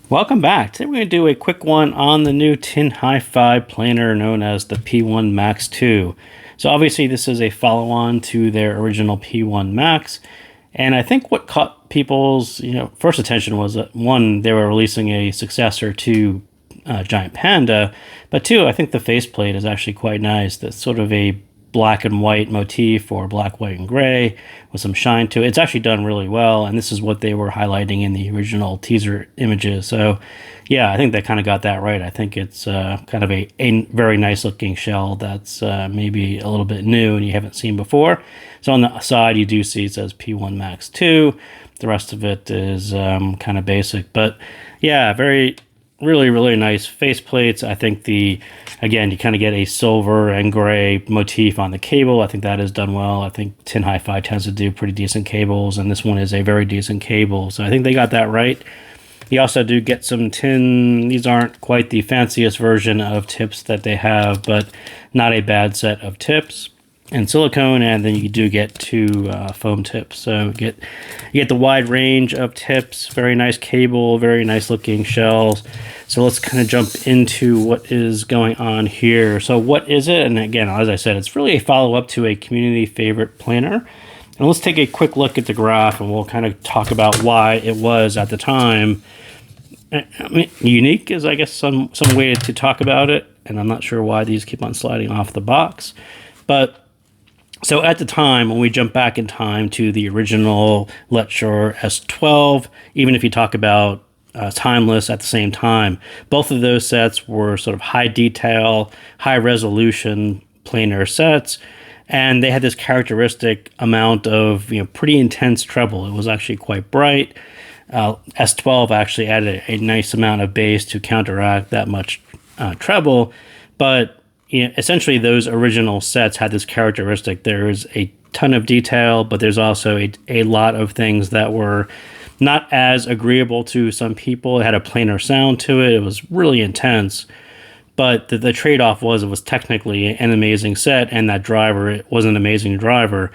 Welcome back. Today we're going to do a quick one on the new TINHIFI planer known as the P1 Max 2. So obviously this is a follow-on to their original P1 Max, and I think what caught people's first attention was that one, they were releasing a successor to Giant Panda, but two, I think the faceplate is actually quite nice. That's sort of a black and white motif, or black, white, and gray with some shine to it. It's actually done really well, and this is what they were highlighting in the original teaser images. So yeah, I think they kind of got that right. I think it's kind of a very nice looking shell that's maybe a little bit new and you haven't seen before. So on the side you do see it says P1 Max 2. The rest of it is kind of basic, but yeah, really nice face plates. I think again, you kind of get a silver and gray motif on the cable. I think that is done well. I think TINHIFI tends to do pretty decent cables, and this one is a very decent cable. So I think they got that right. You also do get some tin. These aren't quite the fanciest version of tips that they have, but not a bad set of tips and silicone, and then you do get two foam tips. So you get the wide range of tips, very nice cable, very nice looking shells. So let's kind of jump into what is going on here. So what is it? And again, as I said, it's really a follow-up to a community favorite planer. And let's take a quick look at the graph, and we'll kind of talk about why it was at the time. I mean, unique is, I guess, some way to talk about it, and I'm not sure why these keep on sliding off the box. But so at the time, when we jump back in time to the original Letshore S12, even if you talk about Timeless at the same time, both of those sets were sort of high detail, high resolution planar sets, and they had this characteristic amount of pretty intense treble. It was actually quite bright. S12 actually added a nice amount of bass to counteract that much treble, but essentially those original sets had this characteristic. There is a ton of detail, but there's also a lot of things that were not as agreeable to some people. It had a planar sound to it. It was really intense, but the trade-off was it was technically an amazing set, and that driver, it was an amazing driver.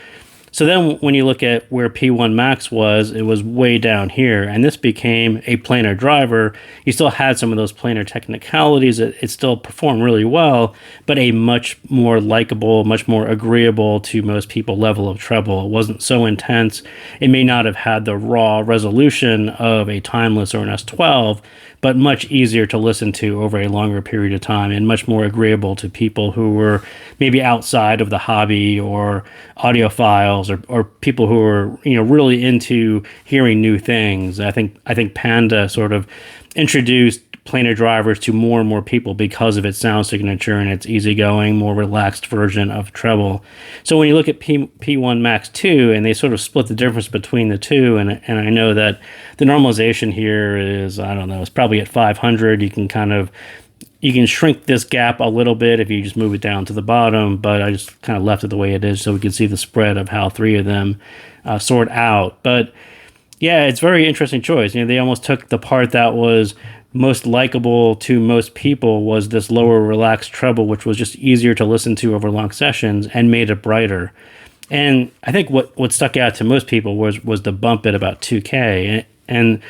So then when you look at where P1 Max was, it was way down here, and this became a planar driver. You still had some of those planar technicalities. It still performed really well, but a much more likable, much more agreeable to most people level of treble. It wasn't so intense. It may not have had the raw resolution of a Timeless or an S12, but much easier to listen to over a longer period of time, and much more agreeable to people who were maybe outside of the hobby, or audiophiles, or people who are really into hearing new things. I think Panda sort of introduced planar drivers to more and more people because of its sound signature and its easygoing, more relaxed version of treble. So when you look at P1 Max 2, and they sort of split the difference between the two, and I know that the normalization here is, I don't know, it's probably at 500. You can shrink this gap a little bit if you just move it down to the bottom, but I just kind of left it the way it is so we can see the spread of how three of them sort out. But yeah, it's a very interesting choice. They almost took the part that was most likable to most people, was this lower relaxed treble, which was just easier to listen to over long sessions, and made it brighter. And I think what stuck out to most people was the bump at about 2K. And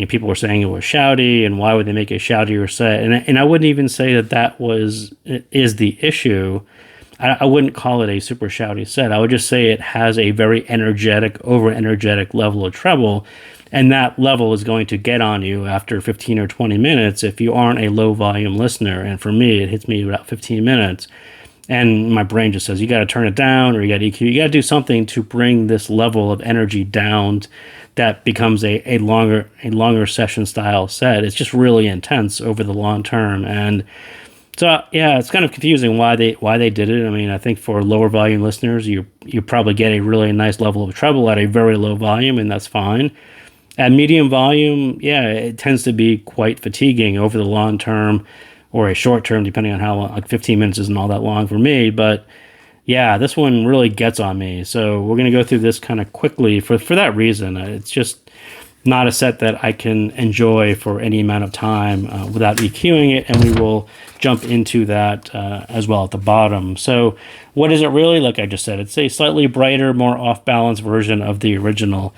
people were saying it was shouty, and why would they make a shoutier set? And I wouldn't even say that is the issue. I wouldn't call it a super shouty set. I would just say it has a very energetic, over-energetic level of treble, and that level is going to get on you after 15 or 20 minutes if you aren't a low-volume listener. And for me, it hits me about 15 minutes. And my brain just says, you got to turn it down, or you got to EQ. You got to do something to bring this level of energy down that becomes a longer session style set. It's just really intense over the long term. And so, yeah, it's kind of confusing why they did it. I mean, I think for lower volume listeners, you probably get a really nice level of treble at a very low volume, and that's fine. At medium volume, yeah, it tends to be quite fatiguing over the long term, or a short term, depending on how long. Like 15 minutes isn't all that long for me, but yeah, this one really gets on me. So we're going to go through this kind of quickly for that reason. It's just not a set that I can enjoy for any amount of time without EQing it, and we will jump into that as well at the bottom. So what is it really? Like I just said, it's a slightly brighter, more off-balance version of the original.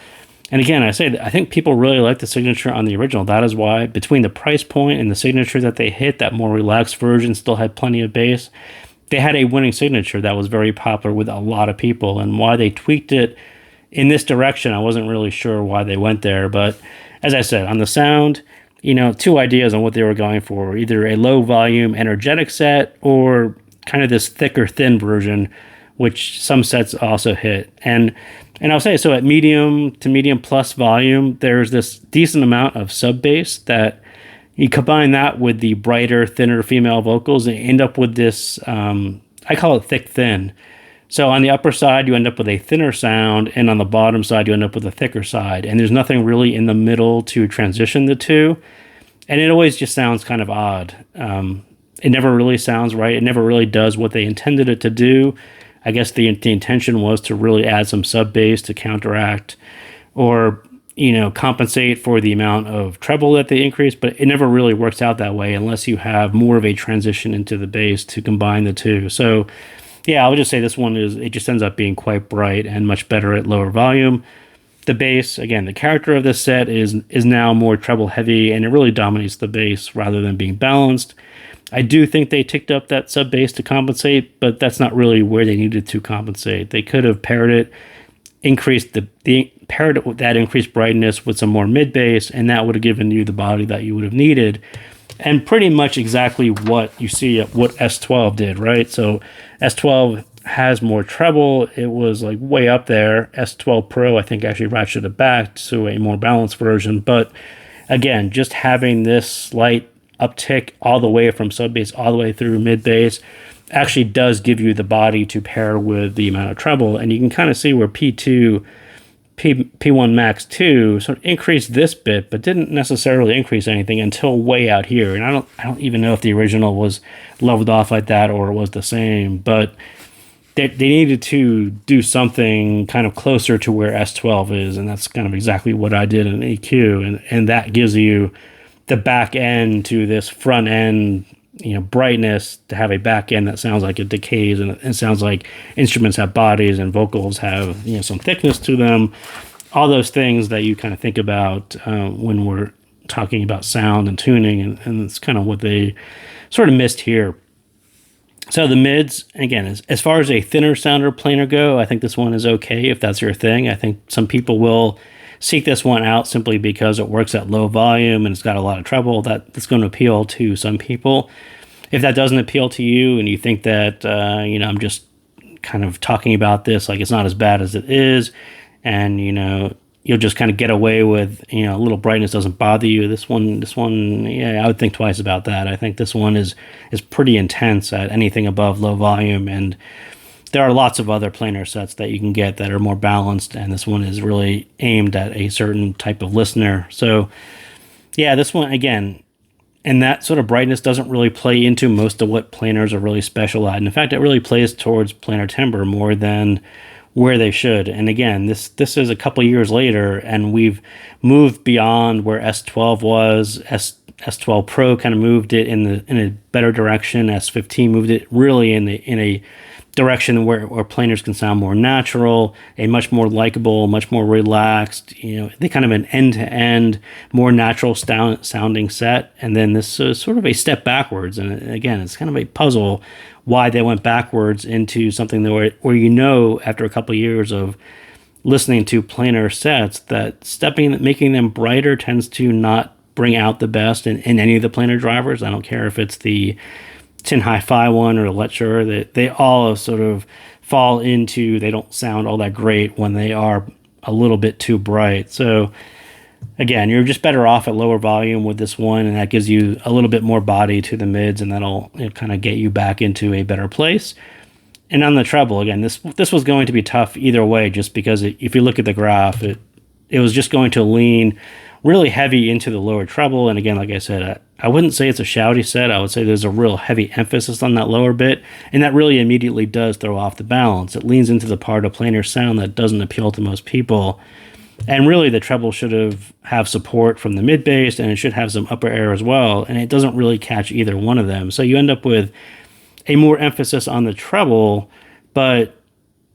And again, I think people really like the signature on the original. That is why, between the price point and the signature that they hit, that more relaxed version still had plenty of bass. They had a winning signature that was very popular with a lot of people. And why they tweaked it in this direction, I wasn't really sure why they went there. But as I said, on the sound, two ideas on what they were going for: either a low volume energetic set or kind of this thicker thin version, which some sets also hit. And I'll say, so at medium to medium plus volume, there's this decent amount of sub bass that you combine that with the brighter, thinner female vocals and end up with this, I call it thick thin. So on the upper side, you end up with a thinner sound, and on the bottom side, you end up with a thicker side. And there's nothing really in the middle to transition the two. And it always just sounds kind of odd. It never really sounds right. It never really does what they intended it to do. I guess the intention was to really add some sub bass to counteract or, compensate for the amount of treble that they increased, but it never really works out that way unless you have more of a transition into the bass to combine the two. So yeah, I would just say this one it just ends up being quite bright and much better at lower volume. The bass, again, the character of this set is now more treble heavy, and it really dominates the bass rather than being balanced. I do think they ticked up that sub bass to compensate, but that's not really where they needed to compensate. They could have paired it, increased that increased brightness with some more mid bass, and that would have given you the body that you would have needed. And pretty much exactly what you see at what S12 did, right? So S12 has more treble. It was like way up there. S12 Pro, I think, actually ratcheted it back to a more balanced version. But again, just having this slight uptick all the way from sub bass all the way through mid bass actually does give you the body to pair with the amount of treble. And you can kind of see where P1 Max 2 sort of increased this bit, but didn't necessarily increase anything until way out here. And I don't even know if the original was leveled off like that or it was the same, but they needed to do something kind of closer to where S12 is, and that's kind of exactly what I did in EQ, and that gives you the back end to this front end, brightness, to have a back end that sounds like it decays and it sounds like instruments have bodies and vocals have some thickness to them. All those things that you kind of think about when we're talking about sound and tuning, and it's kind of what they sort of missed here. So the mids, again, as far as a thinner sounder planar go, I think this one is okay if that's your thing. I think some people will seek this one out simply because it works at low volume and it's got a lot of treble. That's going to appeal to some people. If that doesn't appeal to you and you think that, I'm just kind of talking about this like it's not as bad as it is, and, you'll just kind of get away with, a little brightness doesn't bother you. This one, yeah, I would think twice about that. I think this one is pretty intense at anything above low volume, and there are lots of other planar sets that you can get that are more balanced, and this one is really aimed at a certain type of listener. So yeah, this one, again, and that sort of brightness doesn't really play into most of what planars are really special at. And in fact, it really plays towards planar timbre more than where they should. And again, this is a couple years later, and we've moved beyond where S12 was. S12 Pro kind of moved it in a better direction. S15 moved it really in a direction where planars can sound more natural, a much more likable, much more relaxed, they kind of an end-to-end, more natural sounding set. And then this is sort of a step backwards. And again, it's kind of a puzzle why they went backwards into something where after a couple of years of listening to planar sets that making them brighter tends to not bring out the best in any of the planar drivers. I don't care if it's the TINHIFI one or Lecture, they all sort of fall into, they don't sound all that great when they are a little bit too bright. So again, you're just better off at lower volume with this one, and that gives you a little bit more body to the mids, and that'll kind of get you back into a better place. And on the treble, again, this was going to be tough either way, just because if you look at the graph, it was just going to lean really heavy into the lower treble. And again, like I said, I wouldn't say it's a shouty set. I would say there's a real heavy emphasis on that lower bit, and that really immediately does throw off the balance. It leans into the part of planar sound that doesn't appeal to most people. And really, the treble should have support from the mid bass, and it should have some upper air as well, and it doesn't really catch either one of them. So you end up with a more emphasis on the treble, but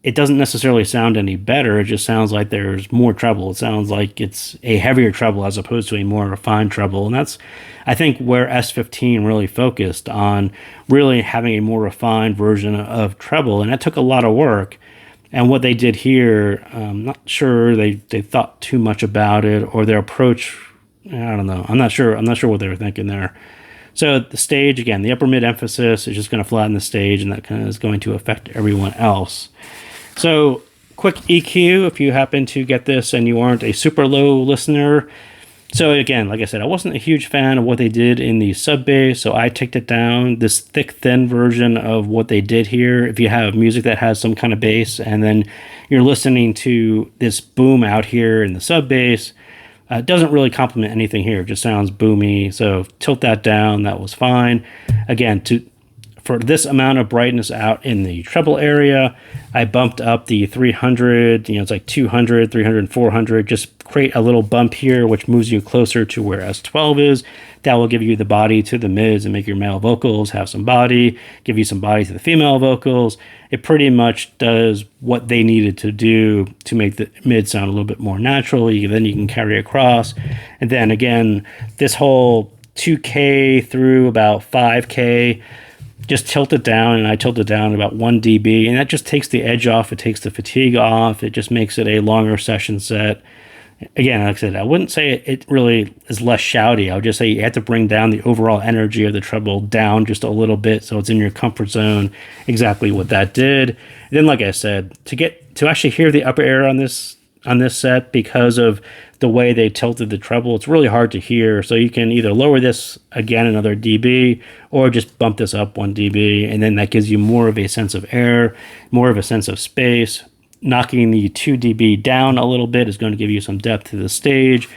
it doesn't necessarily sound any better. It just sounds like there's more treble. It sounds like it's a heavier treble as opposed to a more refined treble. And that's, I think, where S15 really focused on really having a more refined version of treble. And that took a lot of work. And what they did here, I'm not sure they thought too much about it, or their approach, I don't know. I'm not sure what they were thinking there. So the stage, again, the upper mid emphasis is just going to flatten the stage, and that kind of is going to affect everyone else. So QuickEQ, if you happen to get this and you aren't a super low listener. So again, like I said, I wasn't a huge fan of what they did in the sub bass, so I ticked it down. This thick, thin version of what they did here, if you have music that has some kind of bass and then you're listening to this boom out here in the sub bass, it doesn't really complement anything here. It just sounds boomy. So tilt that down. That was fine. Again, for this amount of brightness out in the treble area, I bumped up the 300, it's like 200, 300, 400, just create a little bump here, which moves you closer to where S12 is. That will give you the body to the mids and make your male vocals have some body, give you some body to the female vocals. It pretty much does what they needed to do to make the mid sound a little bit more natural. Then you can carry across. And then again, this whole 2K through about 5K, just tilt it down, and I tilt it down about 1 dB, and that just takes the edge off. It takes the fatigue off. It just makes it a longer session set. Again, like I said, I wouldn't say it really is less shouty. I would just say you have to bring down the overall energy of the treble down just a little bit so it's in your comfort zone. Exactly what that did. And then, like I said, to actually hear the upper air on this set, because of the way they tilted the treble, it's really hard to hear. So you can either lower this again another dB, or just bump this up 1 dB, and then that gives you more of a sense of air, more of a sense of space. Knocking the 2 dB down a little bit is going to give you some depth to the stage.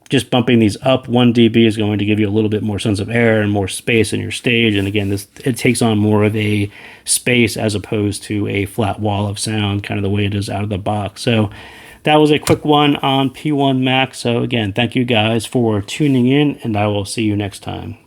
Just bumping these up 1 dB is going to give you a little bit more sense of air and more space in your stage. And again, it takes on more of a space as opposed to a flat wall of sound, kind of the way it is out of the box. So that was a quick one on P1 Max. So again, thank you guys for tuning in, and I will see you next time.